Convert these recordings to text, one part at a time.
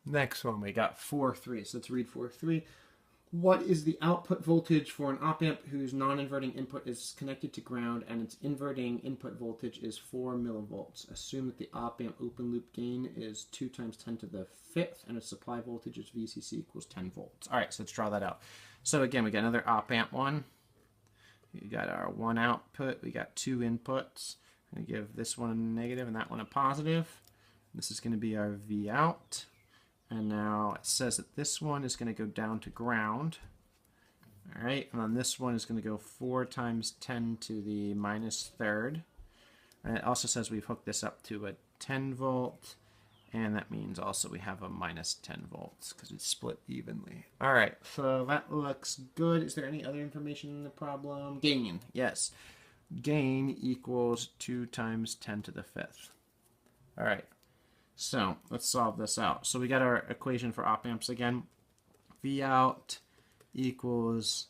Next one, we got 4.3. So let's read 4.3. What is the output voltage for an op-amp whose non-inverting input is connected to ground and its inverting input voltage is 4 millivolts? Assume that the op-amp open loop gain is 2 times 10 to the 5th and its supply voltage is VCC equals 10 volts. All right, so let's draw that out. So again, we got another op-amp one. We got our one output. We got two inputs. I'm going to give this one a negative and that one a positive. This is going to be our V out. And now it says that this one is going to go down to ground. All right, and then this one is going to go 4 times 10 to the minus third. And it also says we've hooked this up to a 10 volt. And that means also we have a minus 10 volts because it's split evenly. All right, so that looks good. Is there any other information in the problem? Gain, yes. Gain equals 2 times 10 to the 5th. All right. So let's solve this out. So we got our equation for op amps again. V out equals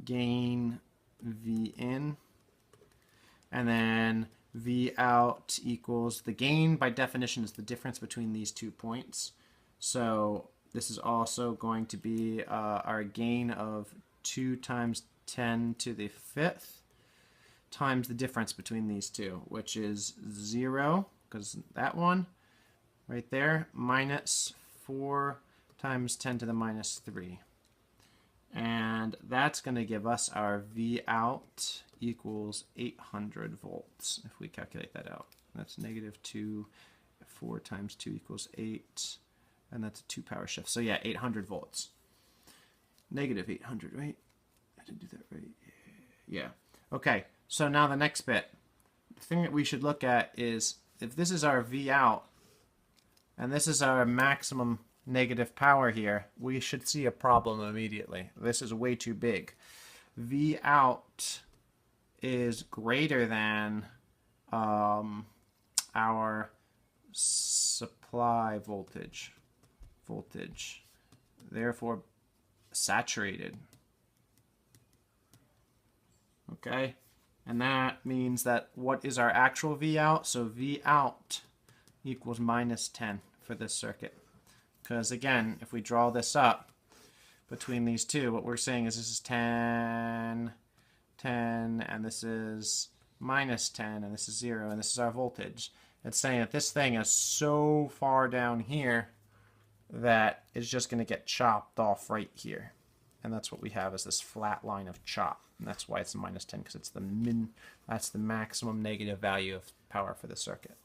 gain V in. And then V out equals the gain by definition is the difference between these 2 points. So this is also going to be our gain of 2 times 10 to the 5th times the difference between these two, which is 0, because that one right there, minus 4 times 10 to the minus 3. And that's going to give us our V out equals 800 volts, if we calculate that out. That's negative 2, 4 times 2 equals 8, and that's a 2 power shift. So yeah, 800 volts. Negative 800, right? I didn't do that right. Yeah. Okay, so now the next bit. The thing that we should look at is if this is our V out, and this is our maximum negative power here, we should see a problem immediately. This is way too big. V out is greater than our supply voltage. Therefore, saturated. Okay? And that means that what is our actual V out? So V out equals minus 10 for this circuit. Because again, if we draw this up between these two, what we're saying is this is 10, 10, and this is minus 10, and this is 0, and this is our voltage. It's saying that this thing is so far down here that it's just going to get chopped off right here. And that's what we have is this flat line of chop. And that's why it's minus 10, because it's that's the maximum negative value of power for the circuit.